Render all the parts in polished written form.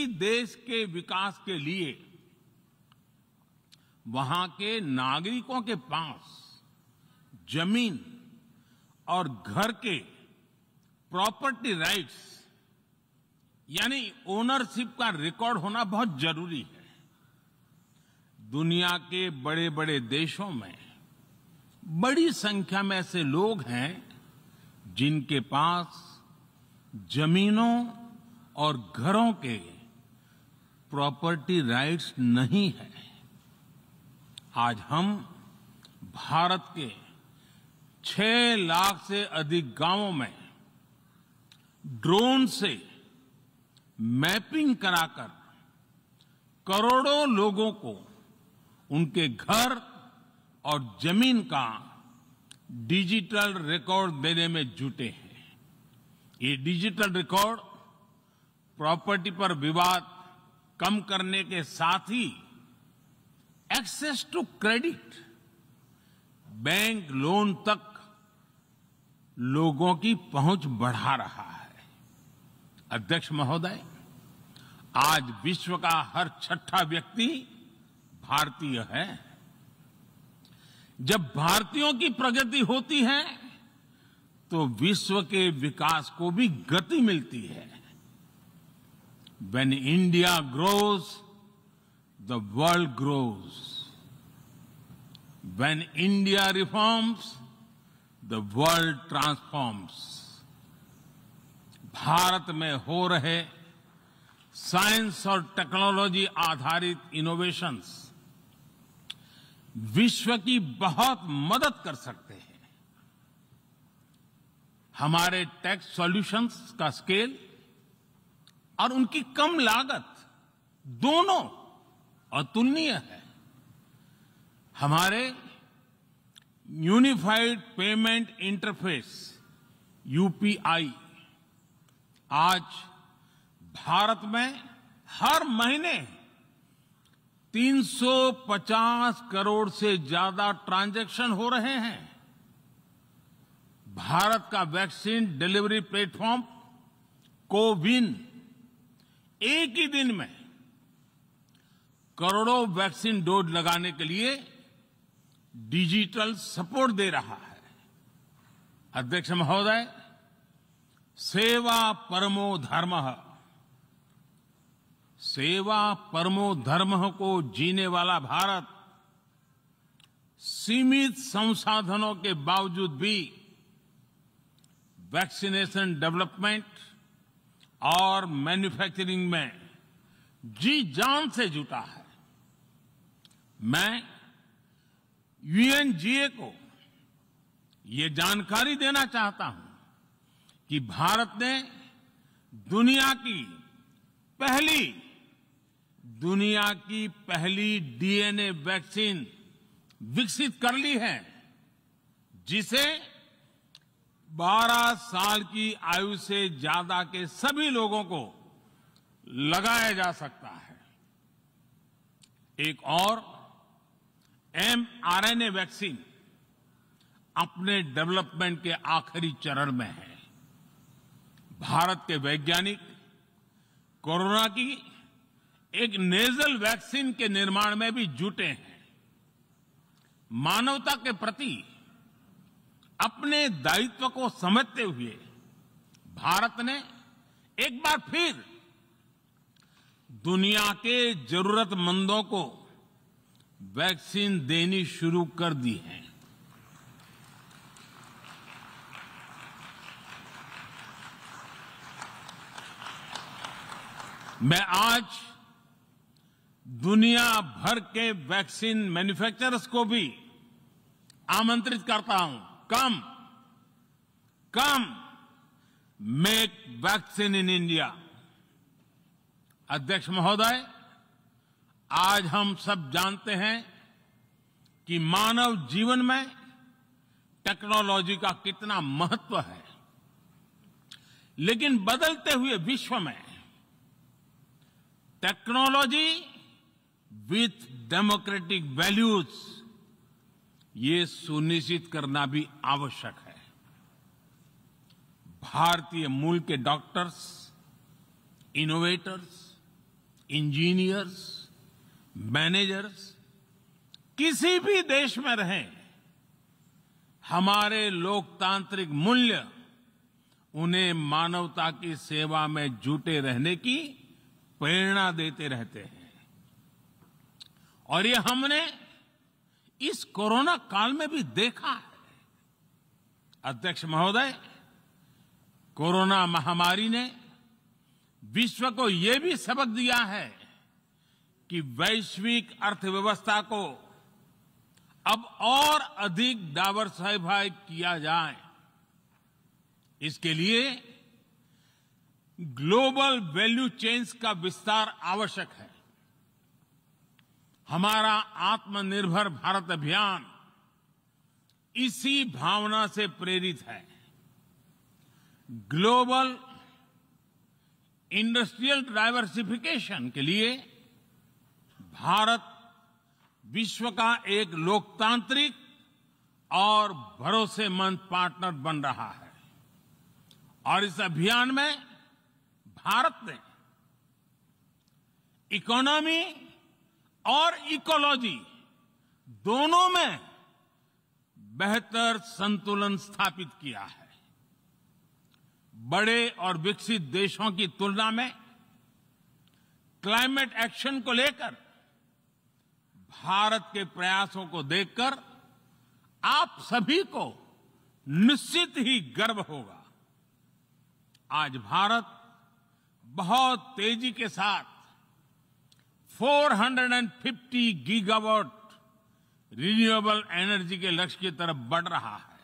किसी देश के विकास के लिए वहां के नागरिकों के पास जमीन और घर के प्रॉपर्टी राइट्स यानी ओनरशिप का रिकॉर्ड होना बहुत जरूरी है। दुनिया के बड़े बड़े देशों में बड़ी संख्या में ऐसे लोग हैं जिनके पास जमीनों और घरों के प्रॉपर्टी राइट्स नहीं है। आज हम भारत के 6 लाख से अधिक गांवों में ड्रोन से मैपिंग कराकर करोड़ों लोगों को उनके घर और जमीन का डिजिटल रिकॉर्ड देने में जुटे हैं। ये डिजिटल रिकॉर्ड प्रॉपर्टी पर विवाद कम करने के साथ ही access to credit, bank loan तक लोगों की पहुंच बढ़ा रहा है। अध्यक्ष महोदय, आज विश्व का हर 6ठा व्यक्ति भारतीय है। जब भारतीयों की प्रगति होती है तो विश्व के विकास को भी गति मिलती है। When India grows, the world grows. When India reforms, the world transforms. Bharat में हो रहे साइंस और टेक्नोलॉजी आधारित इनोवेशंस विश्व की बहुत मदद कर सकते हैं। हमारे टेक सॉल्यूशंस का स्केल और उनकी कम लागत दोनों अतुलनीय है। हमारे यूनिफाइड पेमेंट इंटरफेस यूपीआई आज भारत में हर महीने 350 करोड़ से ज्यादा ट्रांजैक्शन हो रहे हैं। भारत का वैक्सीन डिलीवरी प्लेटफॉर्म कोविन एक ही दिन में करोड़ों वैक्सीन डोज लगाने के लिए डिजिटल सपोर्ट दे रहा है। अध्यक्ष महोदय, सेवा परमो धर्मः, सेवा परमो धर्मः को जीने वाला भारत सीमित संसाधनों के बावजूद भी वैक्सीनेशन डेवलपमेंट और मैन्युफैक्चरिंग में जी जान से जुटा है। मैं यूएनजीए को ये जानकारी देना चाहता हूं कि भारत ने दुनिया की पहली डीएनए वैक्सीन विकसित कर ली है, जिसे 12 साल की आयु से ज्यादा के सभी लोगों को लगाया जा सकता है। एक और mRNA वैक्सीन अपने डेवलपमेंट के आखिरी चरण में है। भारत के वैज्ञानिक कोरोना की एक नेजल वैक्सीन के निर्माण में भी जुटे हैं। मानवता के प्रति अपने दायित्व को समझते हुए भारत ने एक बार फिर दुनिया के जरूरतमंदों को वैक्सीन देनी शुरू कर दी है। मैं आज दुनिया भर के वैक्सीन मैन्युफैक्चरर्स को भी आमंत्रित करता हूं, कम मेक वैक्सीन इन इंडिया। अध्यक्ष महोदय, आज हम सब जानते हैं कि मानव जीवन में टेक्नोलॉजी का कितना महत्व है, लेकिन बदलते हुए विश्व में टेक्नोलॉजी विथ डेमोक्रेटिक वैल्यूज, ये सुनिश्चित करना भी आवश्यक है। भारतीय मूल के डॉक्टर्स, इनोवेटर्स इंजीनियर्स, मैनेजर्स किसी भी देश में रहें, हमारे लोकतांत्रिक मूल्य उन्हें मानवता की सेवा में जुटे रहने की प्रेरणा देते रहते हैं। और ये हमने इस कोरोना काल में भी देखा है। अध्यक्ष महोदय, कोरोना महामारी ने विश्व को ये भी सबक दिया है कि वैश्विक अर्थव्यवस्था को अब और अधिक डाइवर्सिफाई किया जाए। इसके लिए ग्लोबल वैल्यू चेन्स का विस्तार आवश्यक है। हमारा आत्मनिर्भर भारत अभियान इसी भावना से प्रेरित है। ग्लोबल इंडस्ट्रियल डाइवर्सिफिकेशन के लिए भारत विश्व का एक लोकतांत्रिक और भरोसेमंद पार्टनर बन रहा है। और इस अभियान में भारत ने इकोनॉमी और इकोलॉजी दोनों में बेहतर संतुलन स्थापित किया है। बड़े और विकसित देशों की तुलना में क्लाइमेट एक्शन को लेकर भारत के प्रयासों को देखकर आप सभी को निश्चित ही गर्व होगा। आज भारत बहुत तेजी के साथ 450 गीगावाट रिन्यूएबल एनर्जी के लक्ष्य की तरफ बढ़ रहा है।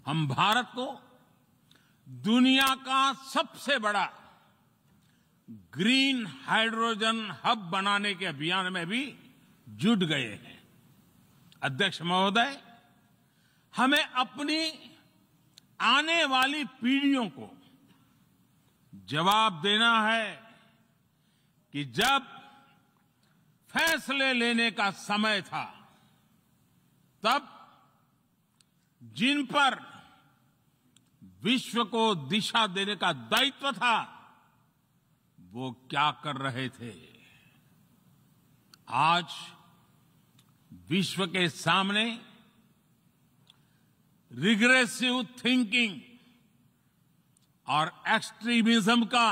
हम भारत को दुनिया का सबसे बड़ा ग्रीन हाइड्रोजन हब बनाने के अभियान में भी जुट गए हैं। अध्यक्ष महोदय, हमें अपनी आने वाली पीढ़ियों को जवाब देना है कि जब फैसले लेने का समय था, तब जिन पर विश्व को दिशा देने का दायित्व था, वो क्या कर रहे थे। आज विश्व के सामने रिग्रेसिव थिंकिंग और एक्सट्रीमिज्म का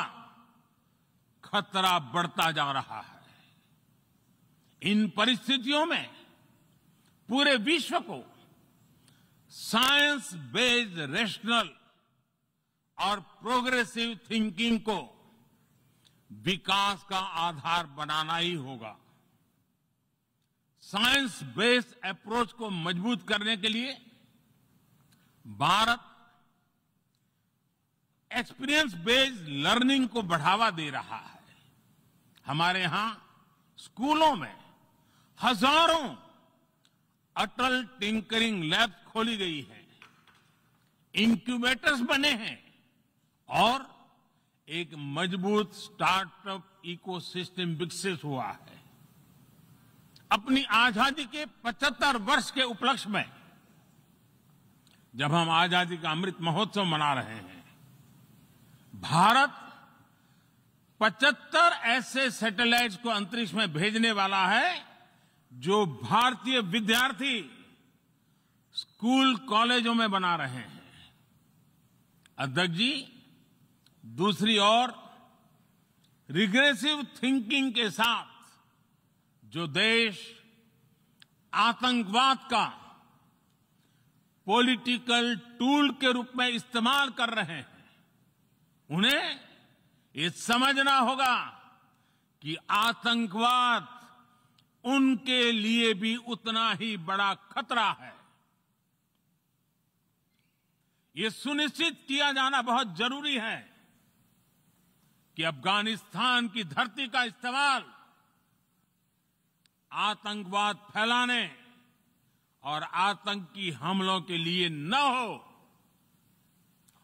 खतरा बढ़ता जा रहा है। इन परिस्थितियों में पूरे विश्व को साइंस बेस्ड रेशनल और प्रोग्रेसिव थिंकिंग को विकास का आधार बनाना ही होगा। साइंस बेस्ड अप्रोच को मजबूत करने के लिए भारत एक्सपीरियंस बेस्ड लर्निंग को बढ़ावा दे रहा है। हमारे यहां स्कूलों में हजारों अटल टिंकरिंग लैब खोली गई है, इंक्यूबेटर्स बने हैं और एक मजबूत स्टार्टअप इकोसिस्टम विकसित हुआ है। अपनी आजादी के 75 वर्ष के उपलक्ष्य में जब हम आजादी का अमृत महोत्सव मना रहे हैं, भारत 75 ऐसे सैटेलाइट्स को अंतरिक्ष में भेजने वाला है जो भारतीय विद्यार्थी स्कूल कॉलेजों में बना रहे हैं। अध्यक्ष जी, दूसरी ओर रिग्रेसिव थिंकिंग के साथ जो देश आतंकवाद का पॉलिटिकल टूल के रूप में इस्तेमाल कर रहे हैं, उन्हें ये समझना होगा कि आतंकवाद उनके लिए भी उतना ही बड़ा खतरा है। ये सुनिश्चित किया जाना बहुत जरूरी है कि अफगानिस्तान की धरती का इस्तेमाल आतंकवाद फैलाने और आतंकी हमलों के लिए न हो।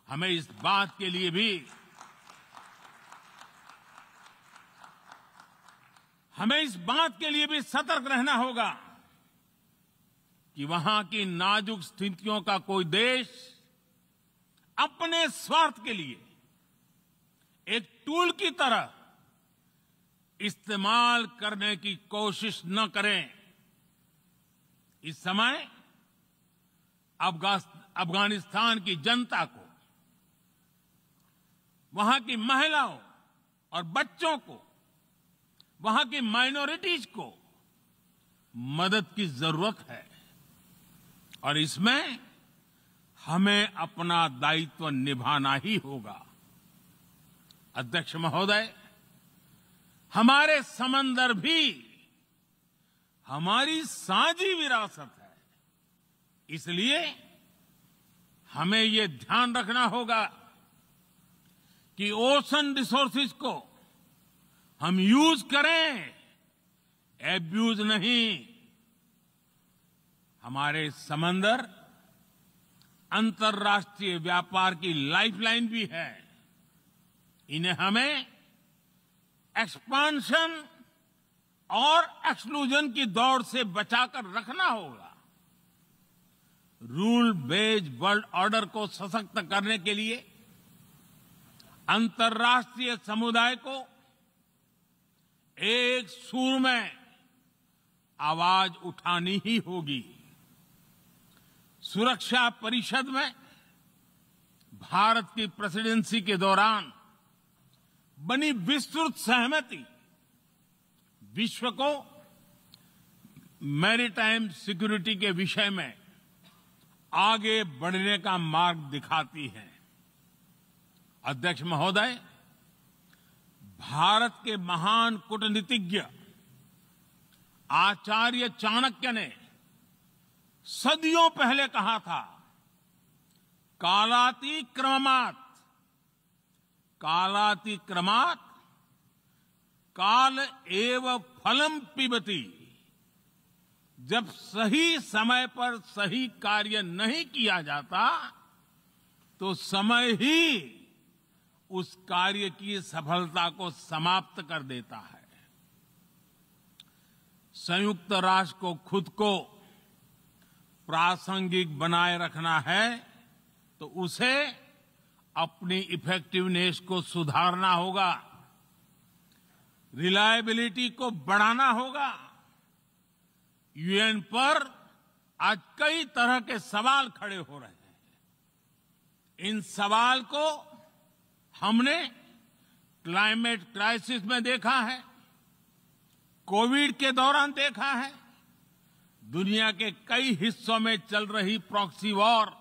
हमें इस बात के लिए भी सतर्क रहना होगा कि वहां की नाजुक स्थितियों का कोई देश अपने स्वार्थ के लिए एक टूल की तरह इस्तेमाल करने की कोशिश न करें। इस समय अफगानिस्तान की जनता को, वहां की महिलाओं और बच्चों को, वहां की माइनॉरिटीज को मदद की जरूरत है और इसमें हमें अपना दायित्व निभाना ही होगा। अध्यक्ष महोदय, हमारे समंदर भी हमारी साझी विरासत है, इसलिए हमें ये ध्यान रखना होगा कि ओशन रिसोर्सेज को हम यूज करें, एब्यूज नहीं। हमारे समंदर अंतर्राष्ट्रीय व्यापार की लाइफलाइन भी है। इन्हें हमें एक्सपांशन और एक्सक्लूजन की दौड़ से बचाकर रखना होगा। रूल बेस्ड वर्ल्ड ऑर्डर को सशक्त करने के लिए अंतर्राष्ट्रीय समुदाय को एक सुर में आवाज उठानी ही होगी। सुरक्षा परिषद में भारत की प्रेसिडेंसी के दौरान बनी विस्तृत सहमति विश्व को मैरीटाइम सिक्योरिटी के विषय में आगे बढ़ने का मार्ग दिखाती है। अध्यक्ष महोदय, भारत के महान कूटनीतिज्ञ आचार्य चाणक्य ने सदियों पहले कहा था, कालातिक्रमात् काल एव फलम पिबति। जब सही समय पर सही कार्य नहीं किया जाता तो समय ही उस कार्य की सफलता को समाप्त कर देता है। संयुक्त राष्ट्र को खुद को प्रासंगिक बनाए रखना है तो उसे अपनी इफेक्टिवनेस को सुधारना होगा, रिलायबिलिटी को बढ़ाना होगा। यूएन पर आज कई तरह के सवाल खड़े हो रहे हैं। इन सवाल को हमने क्लाइमेट क्राइसिस में देखा है, कोविड के दौरान देखा है, दुनिया के कई हिस्सों में चल रही प्रॉक्सी वॉर,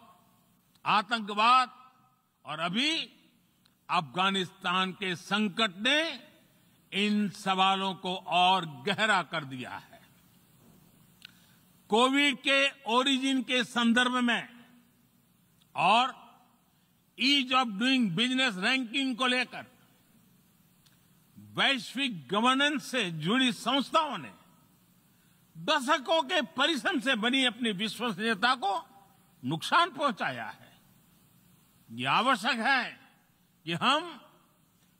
आतंकवाद और अभी अफगानिस्तान के संकट ने इन सवालों को और गहरा कर दिया है। कोविड के ओरिजिन के संदर्भ में और ease of doing business ranking को लेकर वैश्विक गवर्नेंस से जुड़ी संस्थाओं ने दशकों के परिश्रम से बनी अपनी विश्वसनीयता को नुकसान पहुंचाया है। ये आवश्यक है कि हम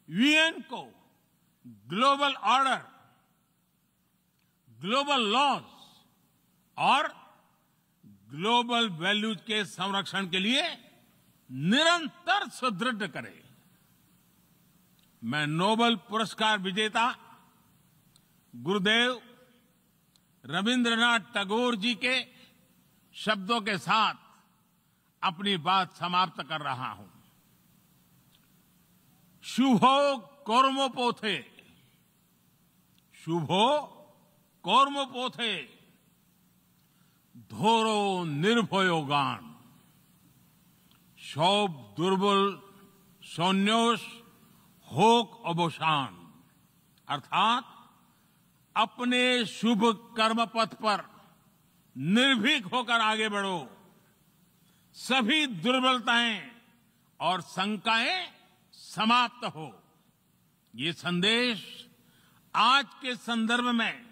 यूएन को ग्लोबल ऑर्डर, ग्लोबल लॉज और ग्लोबल वैल्यूज के संरक्षण के लिए निरंतर सुदृढ़ करें। मैं नोबेल पुरस्कार विजेता गुरुदेव रविंद्रनाथ टैगोर जी के शब्दों के साथ अपनी बात समाप्त कर रहा हूं। शुभो कर्मोपोथे, शुभो कर्मोपोथे, धोरो निर्भयोगान, शोभ दुर्बल सौन्योष होक अवसान। अर्थात अपने शुभ कर्म पथ पर निर्भीक होकर आगे बढ़ो, सभी दुर्बलताएं और शंकाएं समाप्त हो। ये संदेश आज के संदर्भ में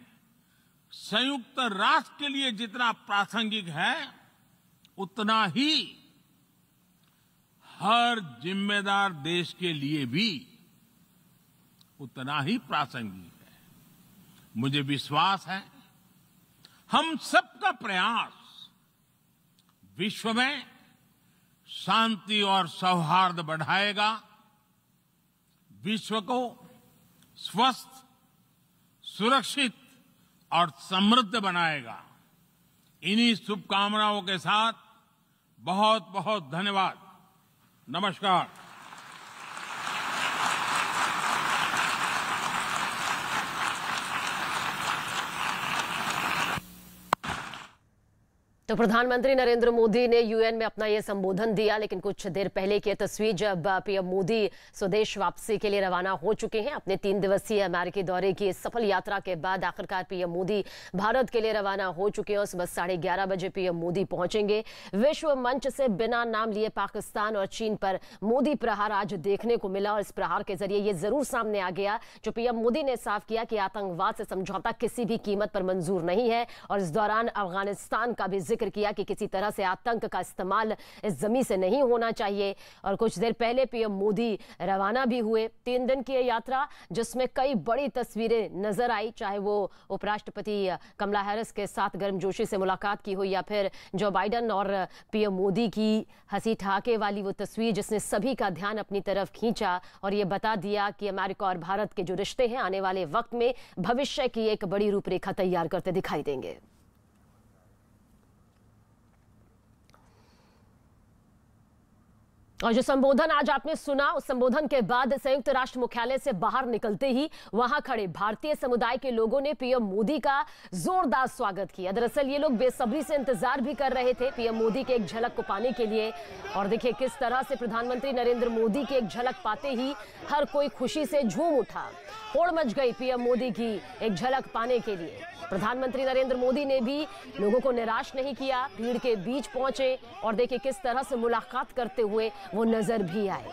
संयुक्त राष्ट्र के लिए जितना प्रासंगिक है उतना ही हर जिम्मेदार देश के लिए भी उतना ही प्रासंगिक है। मुझे विश्वास है हम सबका प्रयास विश्व में शांति और सौहार्द बढ़ाएगा, विश्व को स्वस्थ, सुरक्षित और समृद्ध बनाएगा। इन्हीं शुभकामनाओं के साथ बहुत बहुत धन्यवाद। नमस्कार। तो प्रधानमंत्री नरेंद्र मोदी ने यूएन में अपना ये संबोधन दिया, लेकिन कुछ देर पहले की तस्वीर जब पीएम मोदी स्वदेश वापसी के लिए रवाना हो चुके हैं। अपने 3 दिवसीय अमेरिकी दौरे की सफल यात्रा के बाद आखिरकार पीएम मोदी भारत के लिए रवाना हो चुके हैं और सुबह 11:30 बजे पीएम मोदी पहुंचेंगे। विश्व मंच से बिना नाम लिए पाकिस्तान और चीन पर मोदी प्रहार आज देखने को मिला और इस प्रहार के जरिए ये जरूर सामने आ गया जो पीएम मोदी ने साफ किया कि आतंकवाद से समझौता किसी भी कीमत पर मंजूर नहीं है। और इस दौरान अफगानिस्तान का भी जिक्र किया कि किसी तरह से आतंक का इस्तेमाल इस जमीन से नहीं होना चाहिए। और कुछ देर पहले पीएम मोदी रवाना भी हुए। 3 दिन की यात्रा जिसमें कई बड़ी तस्वीरें नजर आई, चाहे वो उपराष्ट्रपति कमला हैरिस के साथ गर्मजोशी से मुलाकात की हो या फिर जो बाइडेन और पीएम मोदी की हंसी ठहाके वाली वो तस्वीर जिसने सभी का ध्यान अपनी तरफ खींचा और ये बता दिया कि अमेरिका और भारत के जो रिश्ते हैं आने वाले वक्त में भविष्य की एक बड़ी रूपरेखा तैयार करते दिखाई देंगे। और जो संबोधन आज आपने सुना, उस संबोधन के बाद संयुक्त राष्ट्र मुख्यालय से बाहर निकलते ही वहां खड़े भारतीय समुदाय के लोगों ने पीएम मोदी का जोरदार स्वागत किया। दरअसल ये लोग बेसब्री से इंतजार भी कर रहे थे पीएम मोदी के एक झलक को पाने के लिए। और देखिए किस तरह से प्रधानमंत्री नरेंद्र मोदी की एक झलक पाते ही हर कोई खुशी से झूम उठा। होड़ मच गई पीएम मोदी की एक झलक पाने के लिए। प्रधानमंत्री नरेंद्र मोदी ने भी लोगों को निराश नहीं किया, भीड़ के बीच पहुंचे और देखिए किस तरह से मुलाकात करते हुए वो नजर भी आए।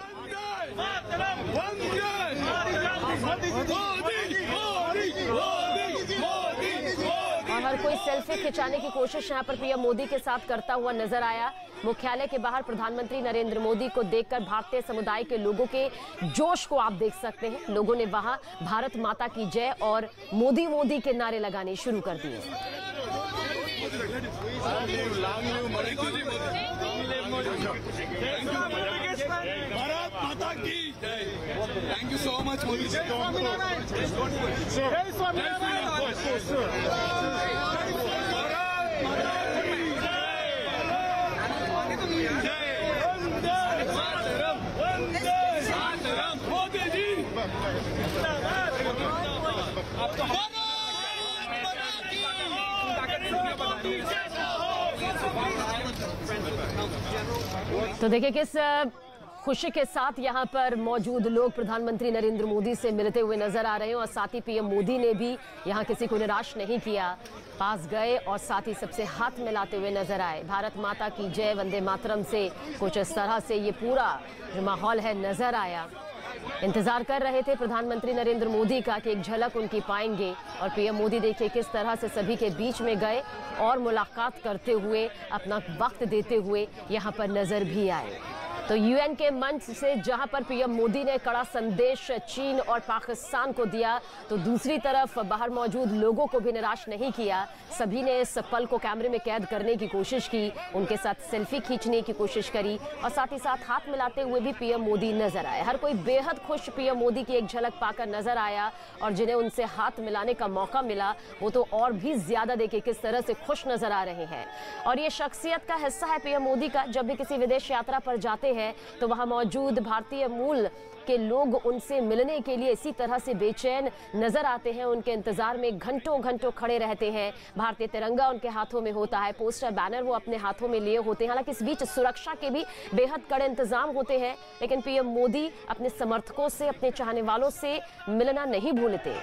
और हर कोई सेल्फी खिंचाने की कोशिश यहां पर पीएम मोदी के साथ करता हुआ नजर आया। मुख्यालय के बाहर प्रधानमंत्री नरेंद्र मोदी को देखकर भारतीय समुदाय के लोगों के जोश को आप देख सकते हैं। लोगों ने वहां भारत माता की जय और मोदी मोदी के नारे लगाने शुरू कर दिए। भारत माता की जय। Thank you so much Modi ji. तो देखिए किस खुशी के साथ यहाँ पर मौजूद लोग प्रधानमंत्री नरेंद्र मोदी से मिलते हुए नजर आ रहे हैं और साथ ही पीएम मोदी ने भी यहाँ किसी को निराश नहीं किया, पास गए और साथ ही सबसे हाथ मिलाते हुए नजर आए। भारत माता की जय, वंदे मातरम से कुछ इस तरह से ये पूरा जो माहौल है नजर आया। इंतजार कर रहे थे प्रधानमंत्री नरेंद्र मोदी का कि एक झलक उनकी पाएंगे और पीएम मोदी देखिए किस तरह से सभी के बीच में गए और मुलाकात करते हुए अपना वक्त देते हुए यहाँ पर नजर भी आए। तो यूएन के मंच से जहां पर पीएम मोदी ने कड़ा संदेश चीन और पाकिस्तान को दिया, तो दूसरी तरफ बाहर मौजूद लोगों को भी निराश नहीं किया। सभी ने इस पल को कैमरे में कैद करने की कोशिश की, उनके साथ सेल्फी खींचने की कोशिश करी और साथ ही साथ हाथ मिलाते हुए भी पीएम मोदी नजर आए। हर कोई बेहद खुश पीएम मोदी की एक झलक पाकर नजर आया और जिन्हें उनसे हाथ मिलाने का मौका मिला वो तो और भी ज्यादा देखिए किस तरह से खुश नजर आ रहे हैं। और ये शख्सियत का हिस्सा है पीएम मोदी का, जब भी किसी विदेश यात्रा पर जाते हैं तो वहां मौजूद भारतीय मूल के लोग उनसे मिलने के लिए इसी तरह से बेचैन नजर आते हैं। उनके इंतजार में घंटों घंटों खड़े रहते हैं। भारतीय तिरंगा उनके हाथों में होता है, पोस्टर बैनर वो अपने हाथों में लिए होते हैं। हालांकि इस बीच सुरक्षा के भी बेहद कड़े इंतजाम होते हैं, लेकिन पीएम मोदी अपने समर्थकों से, अपने चाहने वालों से मिलना नहीं भूलते।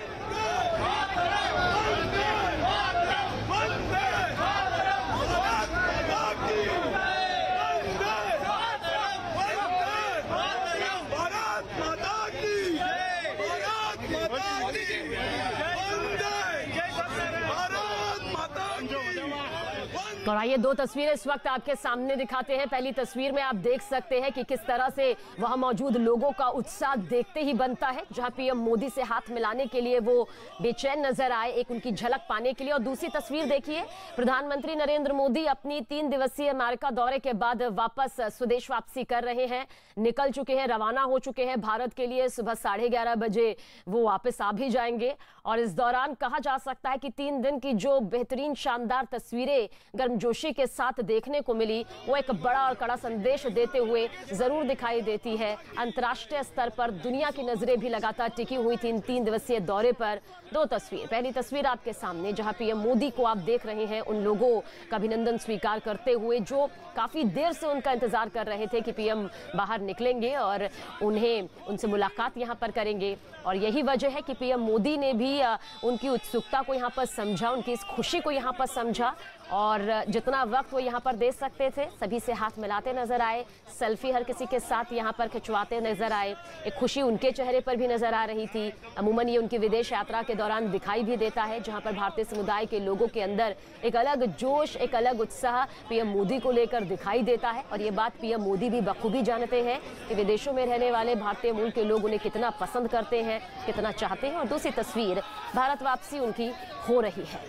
भारत माता की और आइए दो तस्वीरें इस वक्त आपके सामने दिखाते हैं। पहली तस्वीर में आप देख सकते हैं कि किस तरह से वहां मौजूद लोगों का उत्साह देखते ही बनता है, जहां पीएम मोदी से हाथ मिलाने के लिए वो बेचैन नजर आए, एक उनकी झलक पाने के लिए। और दूसरी तस्वीर देखिए, प्रधानमंत्री नरेंद्र मोदी अपनी 3 दिवसीय अमेरिका दौरे के बाद वापस स्वदेश वापसी कर रहे हैं, निकल चुके हैं, रवाना हो चुके हैं भारत के लिए। सुबह 11:30 बजे वो वापस आ भी जाएंगे। और इस दौरान कहा जा सकता है कि 3 दिन की जो बेहतरीन शानदार तस्वीरें गर्मजोशी के साथ देखने को मिली, वो एक बड़ा और कड़ा संदेश देते हुए जरूर दिखाई देती है। अंतर्राष्ट्रीय स्तर पर दुनिया की नजरें भी लगातार टिकी हुई थी इन 3 दिवसीय दौरे पर। दो तस्वीर, पहली तस्वीर आपके सामने जहां पीएम मोदी को आप देख रहे हैं उन लोगों का अभिनंदन स्वीकार करते हुए जो काफी देर से उनका इंतजार कर रहे थे कि पीएम बाहर निकलेंगे और उनसे मुलाकात यहां पर करेंगे। और यही वजह है कि पीएम मोदी ने भी उनकी उत्सुकता को यहां पर समझा, उनकी इस खुशी को यहां पर समझा और जितना वक्त वो यहाँ पर दे सकते थे सभी से हाथ मिलाते नजर आए, सेल्फी हर किसी के साथ यहाँ पर खिंचवाते नजर आए। एक खुशी उनके चेहरे पर भी नजर आ रही थी। अमूमन ये उनकी विदेश यात्रा के दौरान दिखाई भी देता है, जहाँ पर भारतीय समुदाय के लोगों के अंदर एक अलग जोश, एक अलग उत्साह पीएम मोदी को लेकर दिखाई देता है। और ये बात पीएम मोदी भी बखूबी जानते हैं कि विदेशों में रहने वाले भारतीय मूल के लोग उन्हें कितना पसंद करते हैं, कितना चाहते हैं। और दूसरी तस्वीर, भारत वापसी उनकी हो रही है।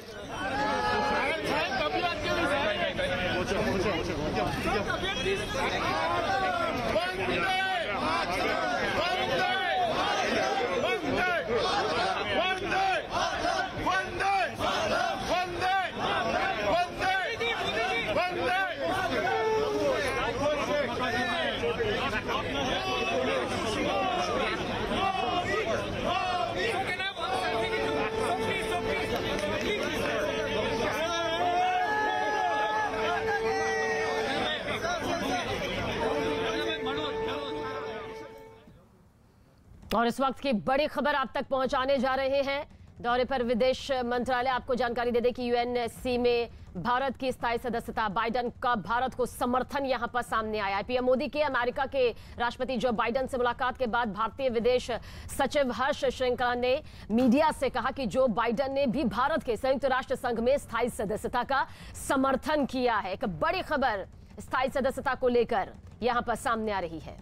और इस वक्त की बड़ी खबर आप तक पहुंचाने जा रहे हैं। दौरे पर विदेश मंत्रालय आपको जानकारी दे दे कि यूएनएससी में भारत की स्थायी सदस्यता, बाइडेन का भारत को समर्थन यहां पर सामने आया है। पीएम मोदी के अमेरिका के राष्ट्रपति जो बाइडेन से मुलाकात के बाद भारतीय विदेश सचिव हर्ष श्रृंखला ने मीडिया से कहा कि जो बाइडेन ने भी भारत के संयुक्त राष्ट्र संघ में स्थायी सदस्यता का समर्थन किया है। एक बड़ी खबर स्थायी सदस्यता को लेकर यहां पर सामने आ रही है।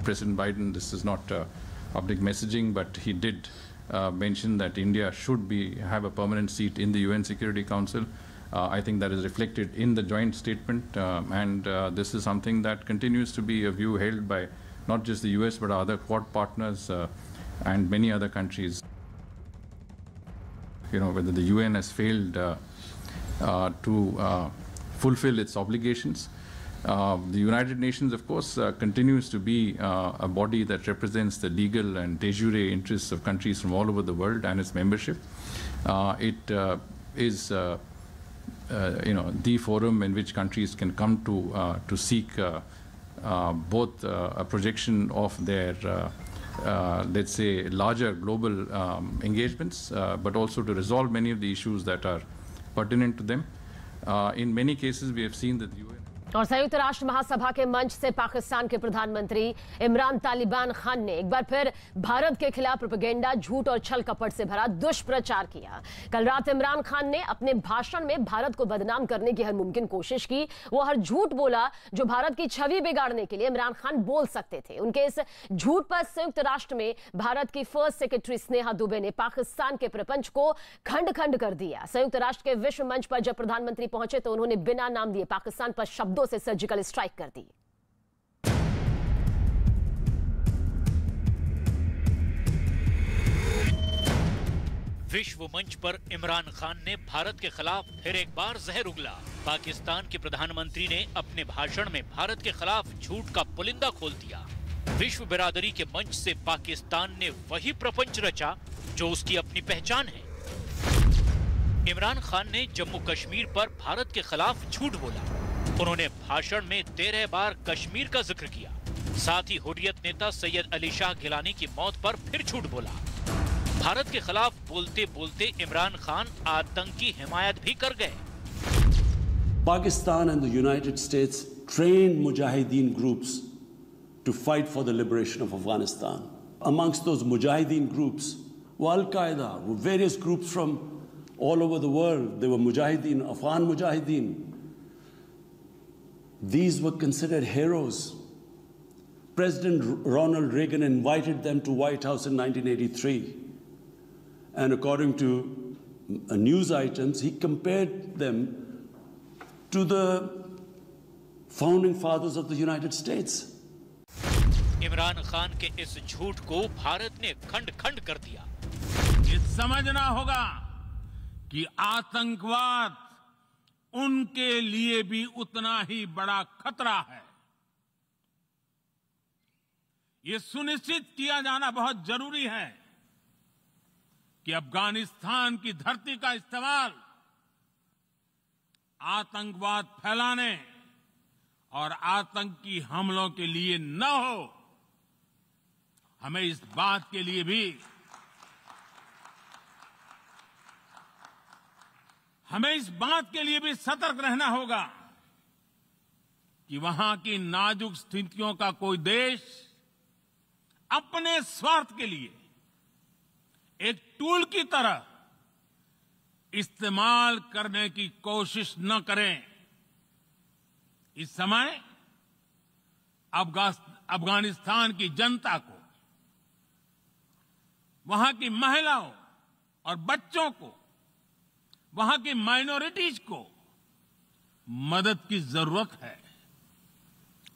President Biden, this is not public messaging, but he did mention that India should have a permanent seat in the UN Security Council. I think that is reflected in the joint statement, and this is something that continues to be a view held by not just the US but other Quad partners and many other countries. You know, whether the UN has failed to fulfill its obligations. The United Nations, of course, continues to be a body that represents the legal and de jure interests of countries from all over the world and its membership. It is, the forum in which countries can come to seek both a projection of their, let's say, larger global engagements, but also to resolve many of the issues that are pertinent to them. In many cases, we have seen that the UN और संयुक्त राष्ट्र महासभा के मंच से पाकिस्तान के प्रधानमंत्री इमरान तालिबान खान ने एक बार फिर भारत के खिलाफ प्रोपेगेंडा, झूठ और छल कपट से भरा दुष्प्रचार किया। कल रात इमरान खान ने अपने भाषण में भारत को बदनाम करने की हर मुमकिन कोशिश की। वो हर झूठ बोला जो भारत की छवि बिगाड़ने के लिए इमरान खान बोल सकते थे। उनके इस झूठ पर संयुक्त राष्ट्र में भारत की फर्स्ट सेक्रेटरी स्नेहा दुबे ने पाकिस्तान के प्रपंच को खंड खंड कर दिया। संयुक्त राष्ट्र के विश्व मंच पर जब प्रधानमंत्री पहुंचे तो उन्होंने बिना नाम दिए पाकिस्तान पर शब्दों से सर्जिकल स्ट्राइक कर दी। विश्व मंच पर इमरान खान ने भारत के खिलाफ फिर एक बार जहर उगला। पाकिस्तान के प्रधानमंत्री ने अपने भाषण में भारत के खिलाफ झूठ का पुलिंदा खोल दिया। विश्व बिरादरी के मंच से पाकिस्तान ने वही प्रपंच रचा जो उसकी अपनी पहचान है। इमरान खान ने जम्मू कश्मीर पर भारत के खिलाफ झूठ बोला। उन्होंने भाषण में 13 बार कश्मीर का जिक्र किया। साथ ही हुर्रियत नेता सैयद अली शाह गिलानी की मौत पर फिर झूठ बोला। भारत के खिलाफ बोलते बोलते इमरान खान आतंक की हिमायत भी कर गए। Pakistan and the United States trained Mujahideen groups to fight for the liberation of Afghanistan. Amongst those Mujahideen groups were Al-Qaeda, were various groups from all over the world. They were mujahideen, Afghan mujahideen. These were considered heroes. President Ronald Reagan invited them to White House in 1983. And according to news items, he compared them to the founding fathers of the United States. Imran Khan के इस झूठ को भारत ने खंड-खंड कर दिया। ये समझना होगा कि आतंकवाद उनके लिए भी उतना ही बड़ा खतरा है। ये सुनिश्चित किया जाना बहुत जरूरी है कि अफगानिस्तान की धरती का इस्तेमाल आतंकवाद फैलाने और आतंकी हमलों के लिए न हो। हमें इस बात के लिए भी सतर्क रहना होगा कि वहां की नाजुक स्थितियों का कोई देश अपने स्वार्थ के लिए एक टूल की तरह इस्तेमाल करने की कोशिश न करें। इस समय अफगानिस्तान की जनता को, वहां की महिलाओं और बच्चों को, वहां की माइनॉरिटीज को मदद की जरूरत है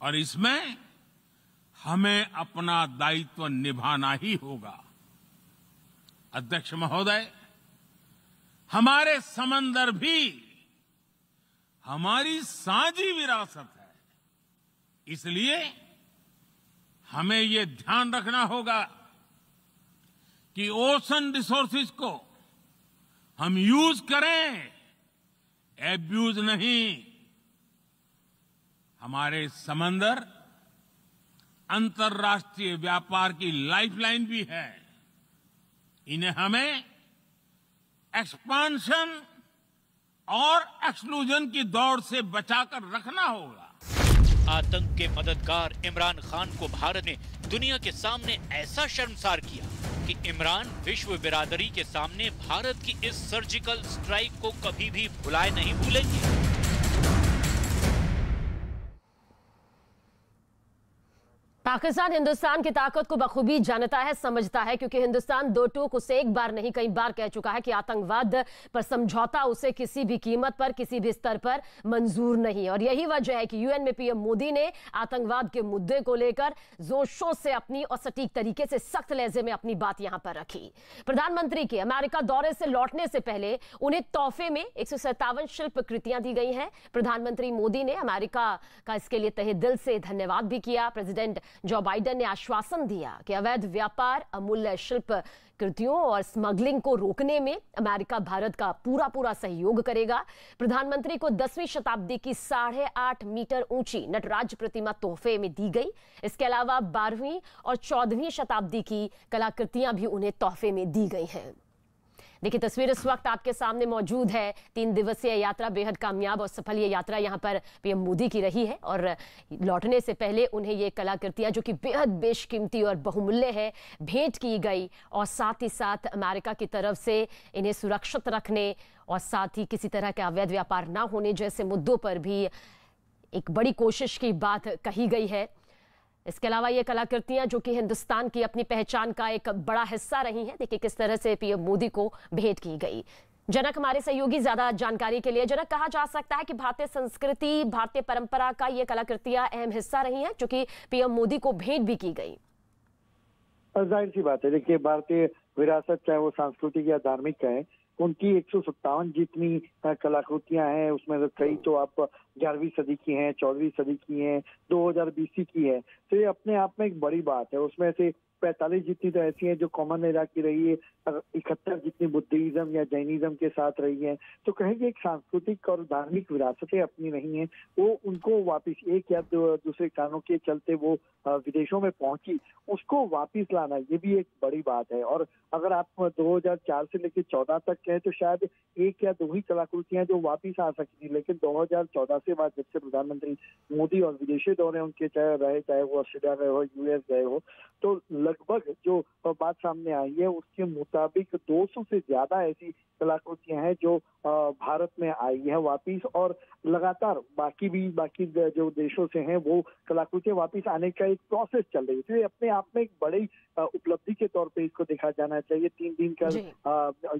और इसमें हमें अपना दायित्व निभाना ही होगा। अध्यक्ष महोदय, हमारे समंदर भी हमारी साझी विरासत है, इसलिए हमें ये ध्यान रखना होगा कि ओशन रिसोर्सेज को हम यूज करें, एब्यूज नहीं। हमारे समंदर अंतर्राष्ट्रीय व्यापार की लाइफलाइन भी है। इन्हें हमें एक्सपांशन और एक्सक्लूजन की दौड़ से बचाकर रखना होगा। आतंक के मददगार इमरान खान को भारत ने दुनिया के सामने ऐसा शर्मसार किया कि इमरान विश्व बिरादरी के सामने भारत की इस सर्जिकल स्ट्राइक को कभी भी भुलाए नहीं भूलेंगे। पाकिस्तान हिंदुस्तान की ताकत को बखूबी जानता है, समझता है, क्योंकि हिंदुस्तान दो टूक उसे एक बार नहीं कई बार कह चुका है कि आतंकवाद पर समझौता उसे किसी भी कीमत पर, किसी भी स्तर पर मंजूर नहीं। और यही वजह है कि यूएन में पीएम मोदी ने आतंकवाद के मुद्दे को लेकर जोर शोर से अपनी और सटीक तरीके से सख्त लहजे में अपनी बात यहां पर रखी। प्रधानमंत्री के अमेरिका दौरे से लौटने से पहले उन्हें तोहफे में 157 शिल्प कृतियां दी गई हैं। प्रधानमंत्री मोदी ने अमेरिका का इसके लिए तहे दिल से धन्यवाद भी किया। प्रेसिडेंट जो बाइडेन ने आश्वासन दिया कि अवैध व्यापार, अमूल्य शिल्प कृतियों और स्मगलिंग को रोकने में अमेरिका भारत का पूरा सहयोग करेगा। प्रधानमंत्री को 10वीं शताब्दी की 8.5 मीटर ऊंची नटराज प्रतिमा तोहफे में दी गई। इसके अलावा 12वीं और 14वीं शताब्दी की कलाकृतियां भी उन्हें तोहफे में दी गई हैं। देखिए तस्वीर इस वक्त आपके सामने मौजूद है। 3 दिवसीय यात्रा, बेहद कामयाब और सफल ये यात्रा यहां पर पीएम मोदी की रही है और लौटने से पहले उन्हें ये कलाकृतियां जो कि बेहद बेशकीमती और बहुमूल्य है भेंट की गई और साथ ही साथ अमेरिका की तरफ से इन्हें सुरक्षित रखने और साथ ही किसी तरह का अवैध व्यापार ना होने जैसे मुद्दों पर भी एक बड़ी कोशिश की बात कही गई है। इसके अलावा ये कलाकृतियां जो कि हिंदुस्तान की अपनी पहचान का एक बड़ा हिस्सा रही हैं, देखिए किस तरह से पीएम मोदी को भेंट की गई। जनक हमारे सहयोगी ज्यादा जानकारी के लिए। जनक, कहा जा सकता है कि भारतीय संस्कृति, भारतीय परंपरा का ये कलाकृतियां अहम हिस्सा रही हैं जो कि पीएम मोदी को भेंट भी की गई। जाहिर सी बात है, देखिए भारतीय विरासत चाहे वो सांस्कृतिक या धार्मिक है, उनकी 157 जितनी कलाकृतियां हैं उसमें कई तो आप 11वीं सदी की हैं, 14वीं सदी की हैं, 2020 की है, तो ये अपने आप में एक बड़ी बात है। उसमें से 45 जितनी तो ऐसी हैं जो कॉमन एरा की रही है, 71 जितनी बुद्धिज्म या जैनिज्म के साथ रही है। तो कहेंगे एक सांस्कृतिक और धार्मिक विरासतें अपनी नहीं है, वो उनको वापिस एक या दूसरे कारणों के चलते वो विदेशों में पहुंची, उसको वापिस लाना ये भी एक बड़ी बात है। और अगर आप 2004 से लेकर 14 तक कहें तो शायद एक या 2 ही कलाकृतियां जो वापिस आ सकती, लेकिन 2014 से बाद जब से प्रधानमंत्री मोदी और विदेशी दौरे उनके चाहे वो ऑस्ट्रेलिया गए हो, यूएस गए हो, तो लगभग जो बात सामने आई है उसके मुताबिक 200 से ज्यादा ऐसी कलाकृतियां हैं जो भारत में आई है वापिस, और लगातार बाकी जो देशों से हैं वो कलाकृतियां वापिस आने का एक प्रोसेस चल रही है। इसलिए अपने आप में एक बड़ी उपलब्धि के तौर पे इसको देखा जाना चाहिए। 3 दिन का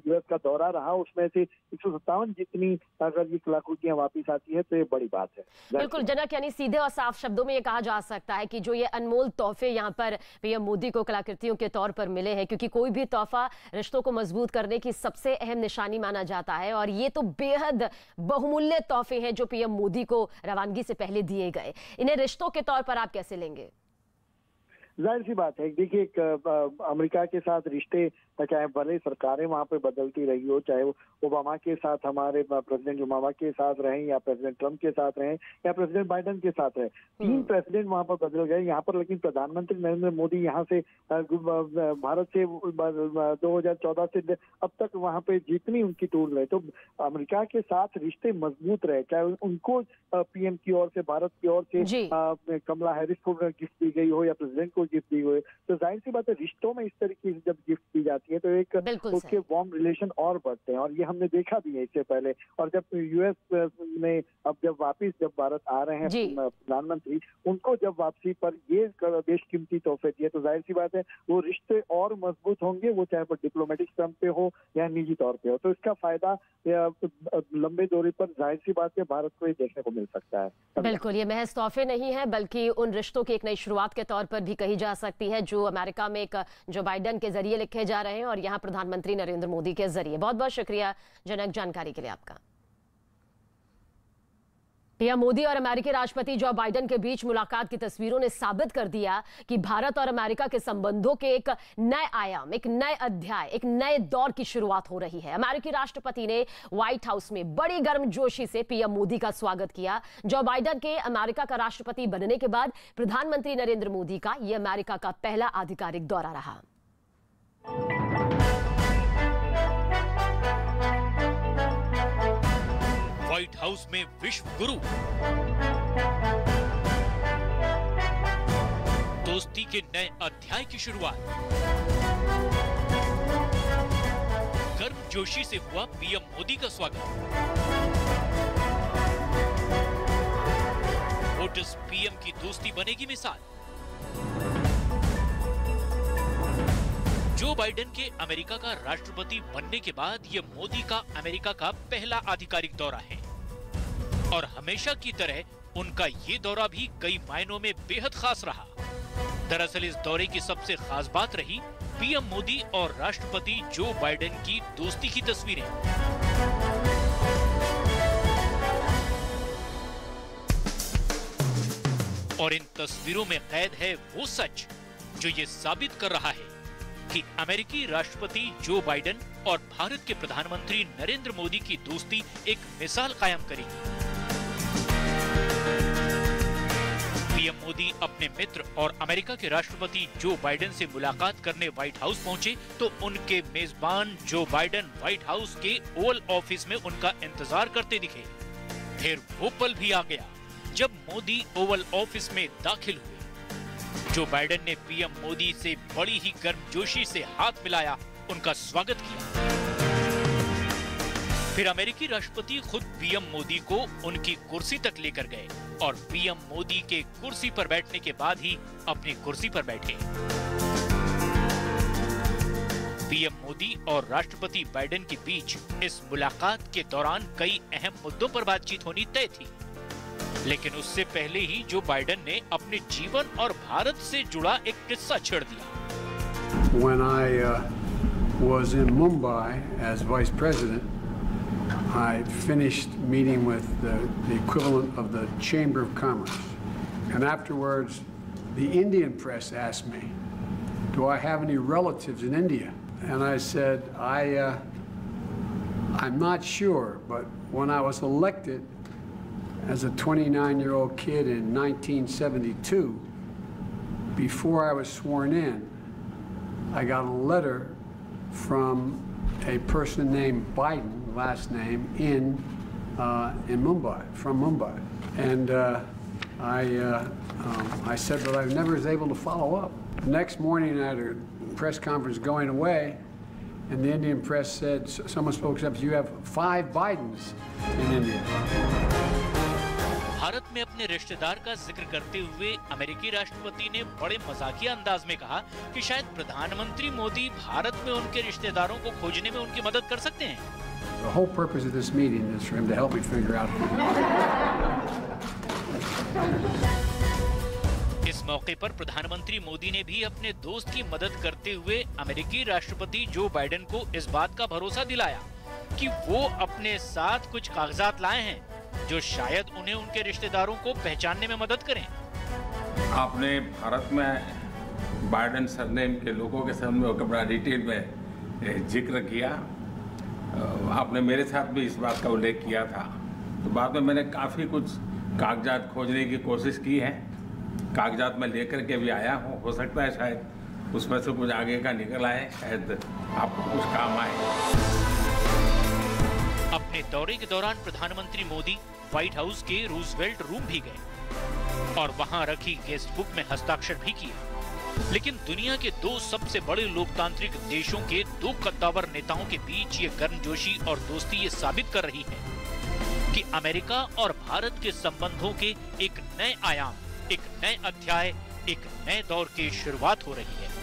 यूएस का दौरा रहा, उसमें से 157 जितनी अगर ये कलाकृतियां वापिस आती है तो ये बड़ी बात है। बिल्कुल जनक, यानी सीधे और साफ शब्दों में ये कहा जा सकता है कि जो ये अनमोल तोहफे यहाँ पर पीएम मोदी को कलाकृतियों के तौर पर मिले हैं, क्योंकि कोई भी तोहफा रिश्तों को मजबूत करने की सबसे अहम निशानी माना जाता है, और ये तो बेहद बहुमूल्य तोहफे हैं जो पीएम मोदी को रवानगी से पहले दिए गए। इन्हें रिश्तों के तौर पर आप कैसे लेंगे? जाहिर सी बात है, देखिए अमेरिका के साथ रिश्ते चाहे भले सरकारें वहां पे बदलती रही हो, चाहे वो ओबामा के साथ हमारे प्रेसिडेंट ओबामा के साथ रहें या प्रेसिडेंट ट्रंप के साथ रहें या प्रेसिडेंट बाइडेन के साथ रहें, 3 प्रेसिडेंट वहां पर बदल गए यहाँ पर, लेकिन प्रधानमंत्री नरेंद्र मोदी यहाँ से भारत से 2014 से अब तक वहां पे जितनी उनकी टूर रहे तो अमेरिका के साथ रिश्ते मजबूत रहे, चाहे उनको पीएम की ओर से, भारत की ओर से कमला हैरिस को गिफ्ट दी गई हो या प्रेसिडेंट को गिफ्ट दी गई, तो जाहिर सी बात है रिश्तों में इस तरीके से जब गिफ्ट दी जाती है तो एक उसके वार्म रिलेशन और बढ़ते हैं, और ये हमने देखा भी है इससे पहले। और जब यूएस में अब जब भारत आ रहे हैं प्रधानमंत्री, उनको जब वापसी पर ये बेशकीमती तोहफे दिए तो जाहिर सी बात है वो रिश्ते और मजबूत होंगे, वो चाहे डिप्लोमेटिक स्तर पे हो या निजी तौर पे हो, तो इसका फायदा लंबे दौरे पर जाहिर सी बात है भारत को ये देखने को मिल सकता है। बिल्कुल, ये महज तोहफे नहीं है बल्कि उन रिश्तों की एक नई शुरुआत के तौर पर भी कही जा सकती है जो अमेरिका में एक जो बाइडेन के जरिए लिखे जा रहे हैं और यहाँ प्रधानमंत्री नरेंद्र मोदी के जरिए। बहुत बहुत शुक्रिया जनक जानकारी के लिए आपका। पीएम मोदी और अमेरिकी राष्ट्रपति जो बाइडेन के बीच मुलाकात की तस्वीरों ने साबित कर दिया कि भारत और अमेरिका के संबंधों के एक नए आयाम, एक नए अध्याय, एक नए दौर की शुरुआत हो रही है। अमेरिकी राष्ट्रपति ने व्हाइट हाउस में बड़ी गर्मजोशी से पीएम मोदी का स्वागत किया। जो बाइडेन के अमेरिका का राष्ट्रपति बनने के बाद प्रधानमंत्री नरेंद्र मोदी का यह अमेरिका का पहला आधिकारिक दौरा रहा। व्हाइट हाउस में विश्व गुरु, दोस्ती के नए अध्याय की शुरुआत, गर्मजोशी से हुआ पीएम मोदी का स्वागत। ओटिस पीएम की दोस्ती बनेगी मिसाल। जो बाइडेन के अमेरिका का राष्ट्रपति बनने के बाद यह मोदी का अमेरिका का पहला आधिकारिक दौरा है, और हमेशा की तरह उनका ये दौरा भी कई मायनों में बेहद खास रहा। दरअसल इस दौरे की सबसे खास बात रही पीएम मोदी और राष्ट्रपति जो बाइडेन की दोस्ती की तस्वीरें। और इन तस्वीरों में कैद है वो सच जो ये साबित कर रहा है कि अमेरिकी राष्ट्रपति जो बाइडेन और भारत के प्रधानमंत्री नरेंद्र मोदी की दोस्ती एक मिसाल कायम करेगी। पीएम मोदी अपने मित्र और अमेरिका के राष्ट्रपति जो बाइडेन से मुलाकात करने व्हाइट हाउस पहुंचे तो उनके मेजबान जो बाइडेन व्हाइट हाउस के ओवल ऑफिस में उनका इंतजार करते दिखे। फिर वो पल भी आ गया जब मोदी ओवल ऑफिस में दाखिल हुए। जो बाइडेन ने पीएम मोदी से बड़ी ही गर्मजोशी से हाथ मिलाया, उनका स्वागत किया। फिर अमेरिकी राष्ट्रपति खुद पीएम मोदी को उनकी कुर्सी तक लेकर गए और पीएम मोदी के कुर्सी पर बैठने के बाद ही अपनी कुर्सी पर बैठे। पीएम मोदी और राष्ट्रपति बाइडेन के बीच इस मुलाकात के दौरान कई अहम मुद्दों पर बातचीत होनी तय थी, लेकिन उससे पहले ही जो बाइडेन ने अपने जीवन और भारत से जुड़ा एक किस्सा छेड़ दिया। When I was in Mumbai as vice president, I finished meeting with the equivalent of the Chamber of Commerce, and afterwards, the Indian press asked me, "Do I have any relatives in India?" And I said, "I'm not sure, but when I was elected as a 29-year-old kid in 1972, before I was sworn in, I got a letter from a person named Biden, last name, in Mumbai, from Mumbai. And I said that I never was able to follow up. The next morning, I had a press conference going away, and the Indian press said, someone spoke up, you have 5 Bidens in India. Bharat में अपने रिश्तेदार का जिक्र करते हुए अमेरिकी राष्ट्रपति ने बड़े मजाकिया अंदाज में कहा कि शायद प्रधानमंत्री मोदी भारत में उनके रिश्तेदारों को खोजने में उनकी मदद कर सकते हैं। The whole purpose of this meeting is for him to help me figure out. इस मौके पर प्रधानमंत्री मोदी ने भी अपने दोस्त की मदद करते हुए अमेरिकी राष्ट्रपति जो बाइडेन को इस बात का भरोसा दिलाया कि वो अपने साथ कुछ कागजात लाए हैं जो शायद उन्हें उनके रिश्तेदारों को पहचानने में मदद करें। आपने भारत में बाइडेन सरनेम के लोगों के सामने बड़ा डिटेल में जिक्र किया। आपने मेरे साथ भी इस बात का उल्लेख किया था। तो बाद में मैंने काफ़ी कुछ कागजात खोजने की कोशिश की है। कागजात में लेकर के भी आया हूँ। हो सकता है शायद उसमें से कुछ आगे का निकल आए, शायद आपको कुछ काम आए। अपने दौरे के दौरान प्रधानमंत्री मोदी व्हाइट हाउस के रूजवेल्ट रूम भी गए और वहां रखी गेस्ट बुक में हस्ताक्षर भी किए। लेकिन दुनिया के 2 सबसे बड़े लोकतांत्रिक देशों के 2 कद्दावर नेताओं के बीच ये गर्मजोशी और दोस्ती ये साबित कर रही है कि अमेरिका और भारत के संबंधों के एक नए आयाम, एक नए अध्याय, एक नए दौर की शुरुआत हो रही है।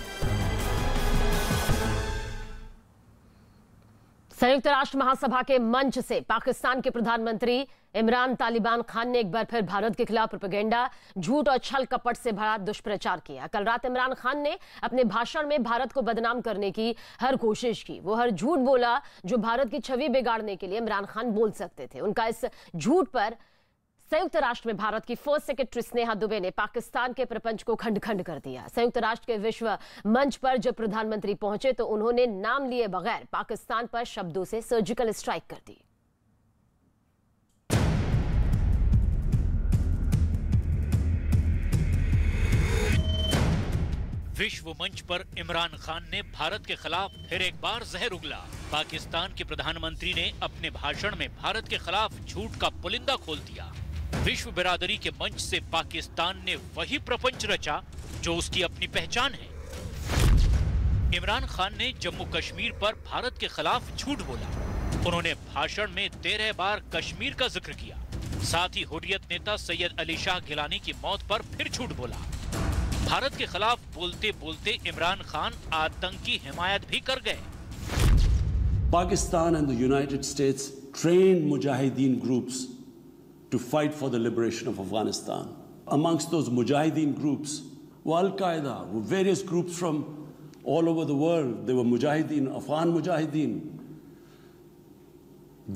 संयुक्त राष्ट्र महासभा के मंच से पाकिस्तान के प्रधानमंत्री इमरान तालिबान खान ने एक बार फिर भारत के खिलाफ प्रोपेगेंडा, झूठ और छल कपट से भरा दुष्प्रचार किया। कल रात इमरान खान ने अपने भाषण में भारत को बदनाम करने की हर कोशिश की। वो हर झूठ बोला जो भारत की छवि बिगाड़ने के लिए इमरान खान बोल सकते थे। उनका इस झूठ पर संयुक्त राष्ट्र में भारत की फर्स्ट सेक्रेटरी स्नेहा दुबे ने पाकिस्तान के प्रपंच को खंड खंड कर दिया। संयुक्त राष्ट्र के विश्व मंच पर जब प्रधानमंत्री पहुंचे तो उन्होंने नाम लिए बगैर पाकिस्तान पर शब्दों से सर्जिकल स्ट्राइक कर दी। विश्व मंच पर इमरान खान ने भारत के खिलाफ फिर एक बार जहर उगला। पाकिस्तान के प्रधानमंत्री ने अपने भाषण में भारत के खिलाफ झूठ का पुलिंदा खोल दिया। विश्व बिरादरी के मंच से पाकिस्तान ने वही प्रपंच रचा जो उसकी अपनी पहचान है। इमरान खान ने जम्मू कश्मीर पर भारत के खिलाफ झूठ बोला। उन्होंने भाषण में 13 बार कश्मीर का जिक्र किया। साथ ही हुर्रियत नेता सैयद अली शाह गिलानी की मौत पर फिर झूठ बोला। भारत के खिलाफ बोलते बोलते इमरान खान आतंकी हिमायत भी कर गए। Pakistan and the United States trained Mujahideen groups to fight for the liberation of Afghanistan. Amongst those Mujahideen groups were Al-Qaeda, were various groups from all over the world. They were Mujahideen, Afghan Mujahideen.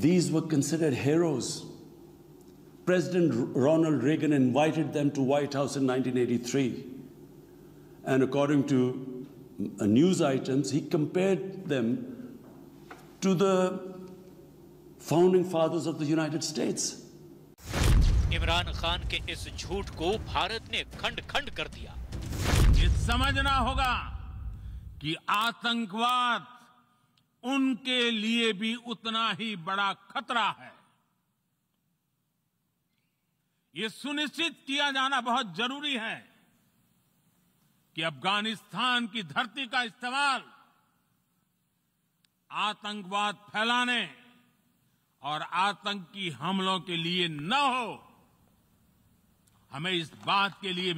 These were considered heroes. President Ronald Reagan invited them to White House in 1983. And according to news items, he compared them to the founding fathers of the United States. Imran Khan के इस झूठ को भारत ने खंड खंड कर दिया। ये समझना होगा कि आतंकवाद उनके लिए भी उतना ही बड़ा खतरा है। ये सुनिश्चित किया जाना बहुत जरूरी है कि अफगानिस्तान की धरती का इस्तेमाल आतंकवाद फैलाने और आतंकी हमलों के लिए न हो। हमें इस बात के लिए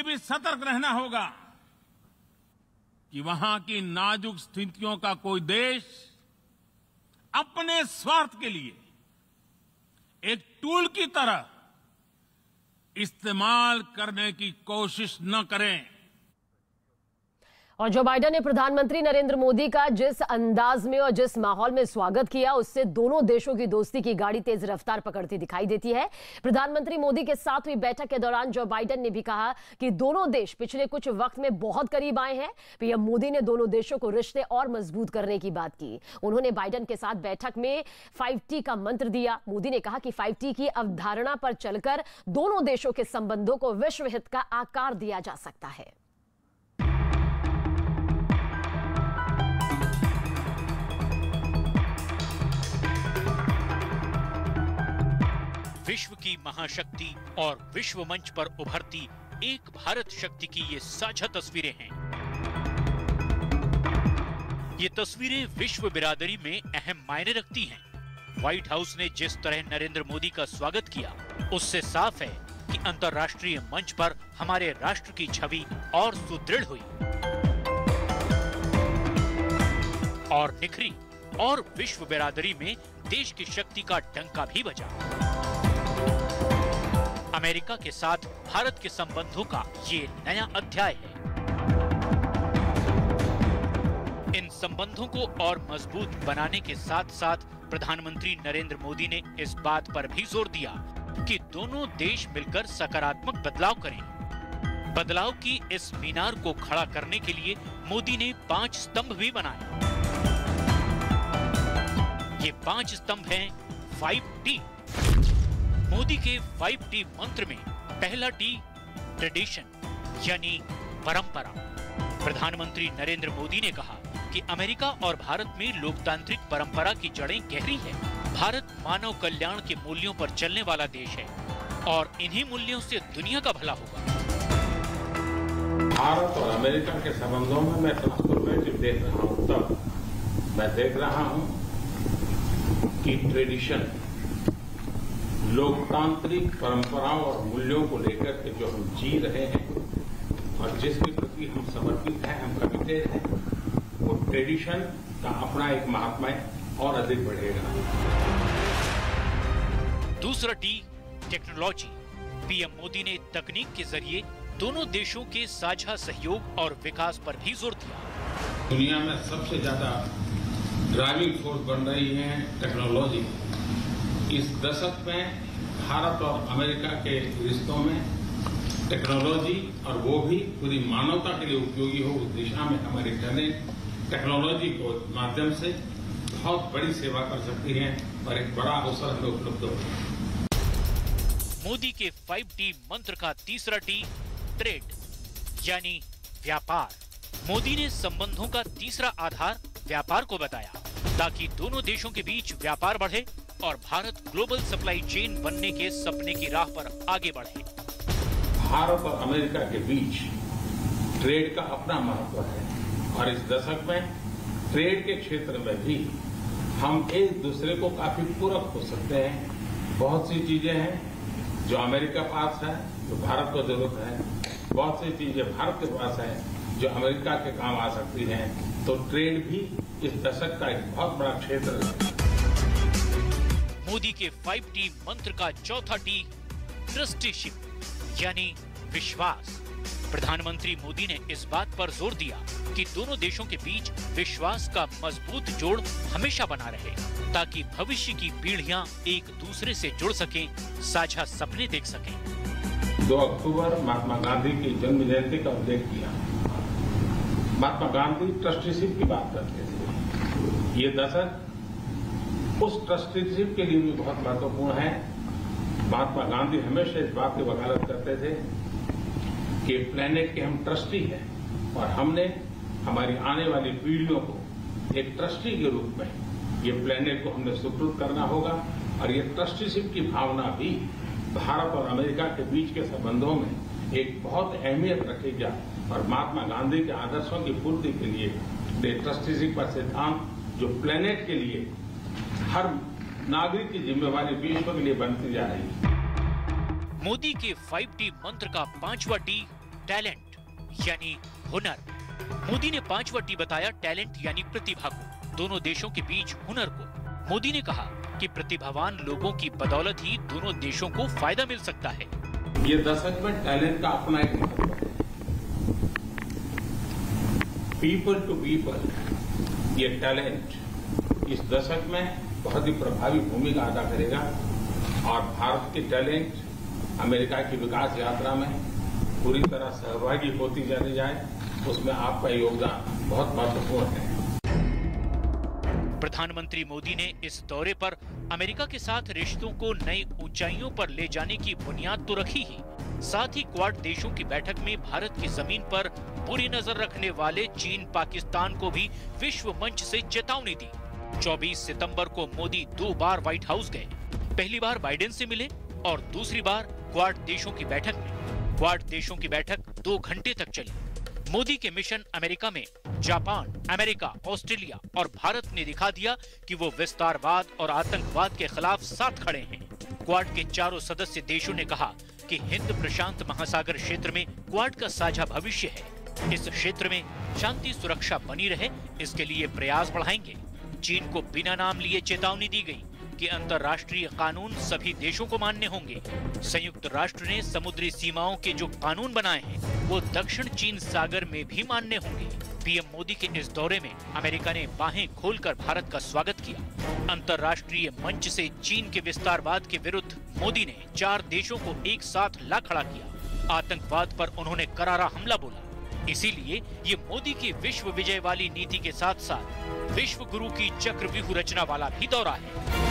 भी सतर्क रहना होगा कि वहां की नाजुक स्थितियों का कोई देश अपने स्वार्थ के लिए एक टूल की तरह इस्तेमाल करने की कोशिश न करें। और जो बाइडेन ने प्रधानमंत्री नरेंद्र मोदी का जिस अंदाज में और जिस माहौल में स्वागत किया, उससे दोनों देशों की दोस्ती की गाड़ी तेज रफ्तार पकड़ती दिखाई देती है। प्रधानमंत्री मोदी के साथ हुई बैठक के दौरान जो बाइडेन ने भी कहा कि दोनों देश पिछले कुछ वक्त में बहुत करीब आए हैं। पीएम मोदी ने दोनों देशों को रिश्ते और मजबूत करने की बात की। उन्होंने बाइडेन के साथ बैठक में 5T का मंत्र दिया। मोदी ने कहा कि 5T की अवधारणा पर चलकर दोनों देशों के संबंधों को विश्व हित का आकार दिया जा सकता है। विश्व की महाशक्ति और विश्व मंच पर उभरती एक भारत शक्ति की ये साझा तस्वीरें हैं। ये तस्वीरें विश्व बिरादरी में अहम मायने रखती हैं। व्हाइट हाउस ने जिस तरह नरेंद्र मोदी का स्वागत किया, उससे साफ है कि अंतर्राष्ट्रीय मंच पर हमारे राष्ट्र की छवि और सुदृढ़ हुई और निखरी और विश्व बिरादरी में देश की शक्ति का डंका भी बजा। अमेरिका के साथ भारत के संबंधों का ये नया अध्याय है। इन संबंधों को और मजबूत बनाने के साथ साथ प्रधानमंत्री नरेंद्र मोदी ने इस बात पर भी जोर दिया कि दोनों देश मिलकर सकारात्मक बदलाव करें। बदलाव की इस मीनार को खड़ा करने के लिए मोदी ने 5 स्तंभ भी बनाए। ये 5 स्तंभ हैं 5T। मोदी के 5T मंत्र में पहला T ट्रेडिशन यानी परंपरा। प्रधानमंत्री नरेंद्र मोदी ने कहा कि अमेरिका और भारत में लोकतांत्रिक परंपरा की जड़ें गहरी है। भारत मानव कल्याण के मूल्यों पर चलने वाला देश है और इन्हीं मूल्यों से दुनिया का भला होगा। भारत और अमेरिका के संबंधों में मैं ट्रांसफॉर्मेटिव देख रहा हूं। तब मैं देख रहा हूं कि ट्रेडिशन, लोकतांत्रिक परंपराओं और मूल्यों को लेकर के जो हम जी रहे हैं और जिसके प्रति हम समर्पित हैं, हम कमिटेड हैं, वो ट्रेडिशन का अपना एक महात्मा और अधिक बढ़ेगा। दूसरा टी टेक्नोलॉजी। पीएम मोदी ने तकनीक के जरिए दोनों देशों के साझा सहयोग और विकास पर भी जोर दिया। दुनिया में सबसे ज्यादा ड्राइविंग फोर्स बन रही है टेक्नोलॉजी। इस दशक में भारत और अमेरिका के रिश्तों में टेक्नोलॉजी, और वो भी पूरी मानवता के लिए उपयोगी हो, उस दिशा में हमारी टैलेंट टेक्नोलॉजी को माध्यम से बहुत बड़ी सेवा कर सकती है और एक बड़ा अवसर हमें उपलब्ध होगा। मोदी के 5T मंत्र का तीसरा टी ट्रेड यानी व्यापार। मोदी ने संबंधों का तीसरा आधार व्यापार को बताया ताकि दोनों देशों के बीच व्यापार बढ़े और भारत ग्लोबल सप्लाई चेन बनने के सपने की राह पर आगे बढ़े। भारत और अमेरिका के बीच ट्रेड का अपना महत्व है और इस दशक में ट्रेड के क्षेत्र में भी हम एक दूसरे को काफी पूरक हो सकते हैं। बहुत सी चीजें हैं जो अमेरिका पास है, जो भारत को जरूरत है। बहुत सी चीजें भारत के पास है जो अमेरिका के काम आ सकती हैं। तो ट्रेड भी इस दशक का एक बहुत बड़ा क्षेत्र है। मोदी के 5T मंत्र का चौथा टी ट्रस्टीशिप यानी विश्वास। प्रधानमंत्री मोदी ने इस बात पर जोर दिया कि दोनों देशों के बीच विश्वास का मजबूत जोड़ हमेशा बना रहे ताकि भविष्य की पीढ़ियां एक दूसरे से जुड़ सकें, साझा सपने देख सकें। 2 अक्टूबर महात्मा गांधी की जन्म जयंती का उल्लेख किया। महात्मा गांधी ट्रस्टीशिप की बात करते थे। ये दशक उस ट्रस्टीशिप के लिए भी बहुत महत्वपूर्ण है। महात्मा गांधी हमेशा इस बात की वकालत करते थे कि प्लेनेट के हम ट्रस्टी हैं और हमने हमारी आने वाली पीढ़ियों को एक ट्रस्टी के रूप में ये प्लेनेट को हमने सुपुर्द करना होगा। और ये ट्रस्टीशिप की भावना भी भारत और अमेरिका के बीच के संबंधों में एक बहुत अहमियत रखेगा और महात्मा गांधी के आदर्शों की पूर्ति के लिए ये ट्रस्टीशिप का सिद्धांत जो प्लेनेट के लिए हर नागरिक की जिम्मेवारी विश्व के लिए बनती जा रही है। मोदी के 5T मंत्र का 5वां टी टैलेंट यानी हुनर। मोदी ने 5वां टी बताया टैलेंट यानी प्रतिभा को, दोनों देशों के बीच हुनर को। मोदी ने कहा कि प्रतिभावान लोगों की बदौलत ही दोनों देशों को फायदा मिल सकता है। ये दशक में टैलेंट का अपना एक महत्व है। पीपल टू पीपल, ये टैलेंट इस दशक में बहुत ही प्रभावी भूमिका अदा करेगा और भारत की टैलेंट अमेरिका की विकास यात्रा में पूरी तरह सहभागी होती चली जाए, उसमें आपका योगदान बहुत महत्वपूर्ण है। प्रधानमंत्री मोदी ने इस दौरे पर अमेरिका के साथ रिश्तों को नई ऊंचाइयों पर ले जाने की बुनियाद तो रखी ही, साथ ही क्वाड देशों की बैठक में भारत की जमीन पर बुरी नजर रखने वाले चीन, पाकिस्तान को भी विश्व मंच से चेतावनी दी। 24 सितंबर को मोदी 2 बार व्हाइट हाउस गए। पहली बार बाइडेन से मिले और दूसरी बार क्वाड देशों की बैठक में। क्वाड देशों की बैठक 2 घंटे तक चली। मोदी के मिशन अमेरिका में जापान, अमेरिका, ऑस्ट्रेलिया और भारत ने दिखा दिया कि वो विस्तारवाद और आतंकवाद के खिलाफ साथ खड़े हैं। क्वाड के चारों सदस्य देशों ने कहा कि हिंद प्रशांत महासागर क्षेत्र में क्वाड का साझा भविष्य है। इस क्षेत्र में शांति सुरक्षा बनी रहे, इसके लिए प्रयास बढ़ाएंगे। चीन को बिना नाम लिए चेतावनी दी गई कि अंतर्राष्ट्रीय कानून सभी देशों को मान्य होंगे। संयुक्त राष्ट्र ने समुद्री सीमाओं के जो कानून बनाए हैं वो दक्षिण चीन सागर में भी मान्य होंगे। पीएम मोदी के इस दौरे में अमेरिका ने बाहें खोलकर भारत का स्वागत किया। अंतर्राष्ट्रीय मंच से चीन के विस्तारवाद के विरुद्ध मोदी ने 4 देशों को एक साथ ला खड़ा किया। आतंकवाद पर उन्होंने करारा हमला बोला। इसीलिए ये मोदी की विश्व विजय वाली नीति के साथ साथ विश्व गुरु की चक्रव्यूह रचना वाला भी दौरा है।